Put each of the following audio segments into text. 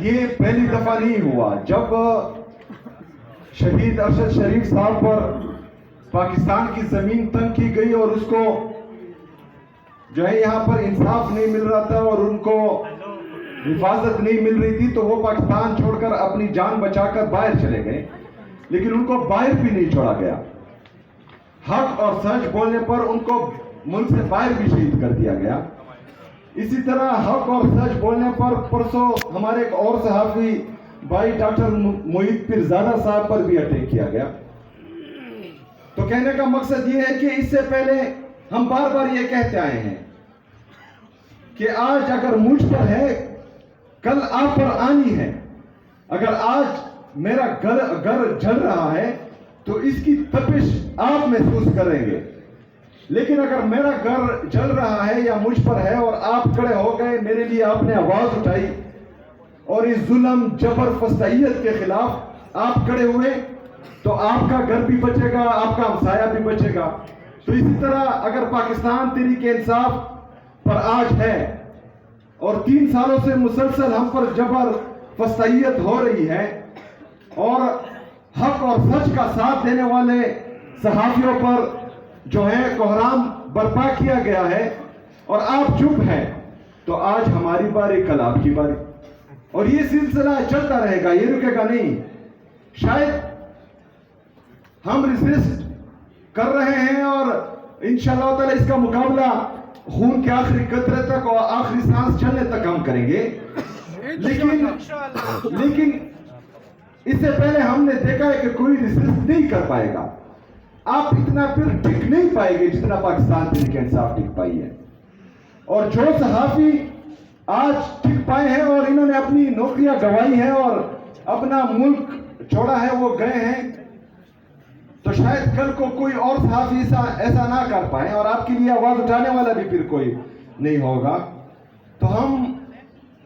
یہ پہلی دفعہ نہیں ہوا. جب شہید ارشد شریف صاحب پر پاکستان کی زمین تنگ کی گئی اور اس کو جو ہے یہاں پر انصاف نہیں مل رہا تھا اور ان کو حفاظت نہیں مل رہی تھی، تو وہ پاکستان چھوڑ کر اپنی جان بچا کر باہر چلے گئے. لیکن ان کو باہر بھی نہیں چھوڑا گیا. حق اور سچ بولنے پر ان کو ملک سے باہر بھی شہید کر دیا گیا. اسی طرح حق اور سچ بولنے پر پرسوں ہمارے ایک اور صحافی بھائی ڈاکٹر محیط پیرزادہ صاحب پر بھی اٹیک کیا گیا. تو کہنے کا مقصد یہ ہے کہ اس سے پہلے ہم بار بار یہ کہتے آئے ہیں کہ آج اگر مجھ پر ہے کل آپ پر آنی ہے. اگر آج میرا گھر جل رہا ہے تو اس کی تپش آپ محسوس کریں گے. لیکن اگر میرا گھر جل رہا ہے یا مجھ پر ہے اور آپ کھڑے ہو گئے، میرے لیے آپ نے آواز اٹھائی اور اس ظلم جبر فسطائیت کے خلاف آپ کھڑے ہوئے، تو آپ کا گھر بھی بچے گا، آپ کا ہمسایہ بھی بچے گا. تو اسی طرح اگر پاکستان تحریک انصاف پر آج ہے اور 3 سالوں سے مسلسل ہم پر جبر فسطائیت ہو رہی ہے اور حق اور سچ کا ساتھ دینے والے صحافیوں پر جو ہے کوحرام برپا کیا گیا ہے اور آپ چپ ہیں، تو آج ہماری باری کل آپ کی باری. اور یہ سلسلہ چلتا رہے گا، یہ رکے گا نہیں. شاید ہم ریزسٹ کر رہے ہیں اور انشاءاللہ تعالی اس کا مقابلہ خون کے آخری قطرے تک اور آخری سانس چلنے تک ہم کریں گے. لیکن اس سے پہلے ہم نے دیکھا ہے کہ کوئی ریزسٹ نہیں کر پائے گا. آپ اتنا پھر ٹک نہیں پائے گے جتنا پاکستان تحریک انصاف ٹک پائی ہے. اور جو صحافی آج ٹک پائے ہیں اور انہوں نے اپنی نوکریاں گنوائی ہیں اور اپنا ملک چھوڑا ہے، وہ گئے ہیں، تو شاید کل کو کوئی اور صحافی ایسا نہ کر پائے اور آپ کے لیے آواز اٹھانے والا بھی پھر کوئی نہیں ہوگا. تو ہم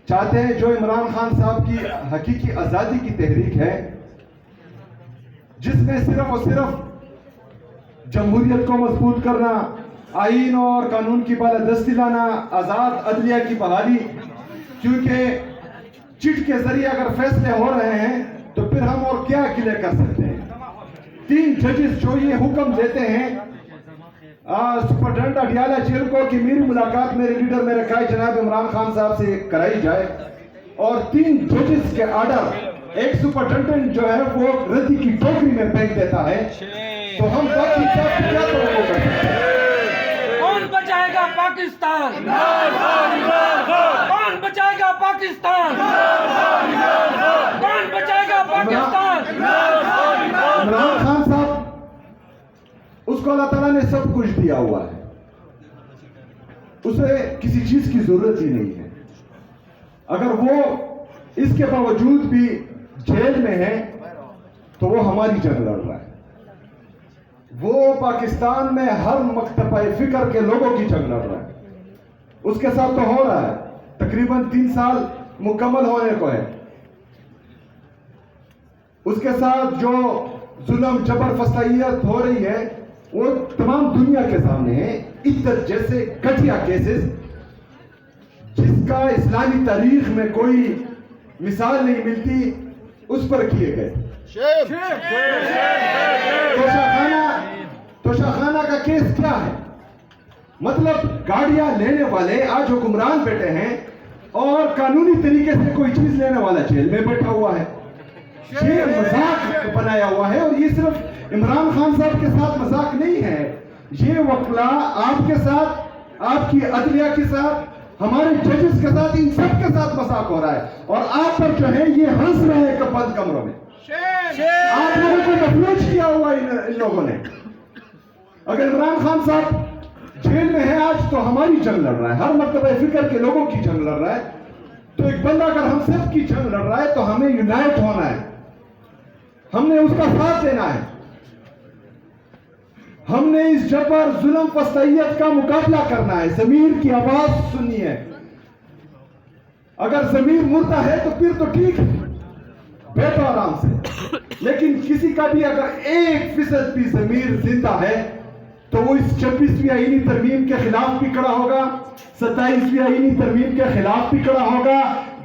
چاہتے ہیں جو عمران خان صاحب کی حقیقی آزادی کی تحریک ہے، جس میں صرف اور صرف جمہوریت کو مضبوط کرنا، آئین اور قانون کی بالادستی لانا، آزاد عدلیہ کی بحالی، کیونکہ چٹ کے ذریعے اگر فیصلے ہو رہے ہیں تو پھر ہم اور کیا اکیلے کر سکتے ہیں. 3 ججز جو یہ حکم دیتے ہیں سپرڈنٹ اڈیالہ جیل کو کہ میری ملاقات میرے لیڈر میرے قائد جناب عمران خان صاحب سے کرائی جائے، اور 3 ججز کے آرڈر ایک سپرڈنٹ جو ہے وہ ردی کی ٹوکری میں پھینک دیتا ہے، تو ہم باقی کیا توقع کر سکتے ہیں؟ کون بچائے گا پاکستان؟ کون بچائے گا پاکستان؟ کون بچائے گا پاکستان؟ عمران خان صاحب، اس کو اللہ تعالیٰ نے سب کچھ دیا ہوا ہے، اسے کسی چیز کی ضرورت ہی نہیں ہے. اگر وہ اس کے باوجود بھی جیل میں ہے تو وہ ہماری جنگ لڑ رہا ہے. وہ پاکستان میں ہر مکتبہ فکر کے لوگوں کی جنگ لڑ رہا ہے. اس کے ساتھ تو ہو رہا ہے، تقریباً 3 سال مکمل ہونے کو ہے. اس کے ساتھ جو ظلم جبر فسطائیت ہو رہی ہے وہ تمام دنیا کے سامنے ہے. عدت جیسے گھٹیا کیسز جس کا اسلامی تاریخ میں کوئی مثال نہیں ملتی، اس پر کیے گئے. توشہ خانہ کا کیس کیا ہے؟ مطلب گاڑیاں لینے والے آج حکمران بیٹھے ہیں اور قانونی طریقے سے کوئی چیز لینے والا جیل میں بیٹھا ہوا ہے. یہ مذاق بنایا ہوا ہے، اور یہ صرف عمران خان صاحب کے ساتھ مذاق نہیں ہے، یہ وکلاء آپ کے ساتھ، آپ کی عدلیہ کے ساتھ، ہمارے ججز کے ساتھ، ان سب کے ساتھ مذاق ہو رہا ہے. اور آپ پر جو ہے یہ ہنس رہے ہیں بند کمروں میں. آپ لوگوں کو مفلوج کیا ہوا ان لوگوں نے. اگر عمران خان صاحب جیل میں ہے آج تو ہماری جنگ لڑ رہا ہے، ہر مرتبہ فکر کے لوگوں کی جنگ لڑ رہا ہے. تو ایک بندہ اگر ہم سب کی جنگ لڑ رہا ہے تو ہمیں یونائٹ ہونا ہے، ہم نے اس کا ساتھ دینا ہے. ہم نے اس جبر ظلم فسطائیت کا مقابلہ کرنا ہے. ضمیر کی آواز سننی ہے. اگر ضمیر مردہ ہے تو پھر تو ٹھیک ہے، بیٹھو آرام سے. لیکن کسی کا بھی اگر 1% بھی ضمیر زندہ ہے تو وہ اس 26ویں آئینی ترمیم کے خلاف بھی کھڑا ہوگا، 27ویں آئینی ترمیم کے خلاف بھی کھڑا ہوگا.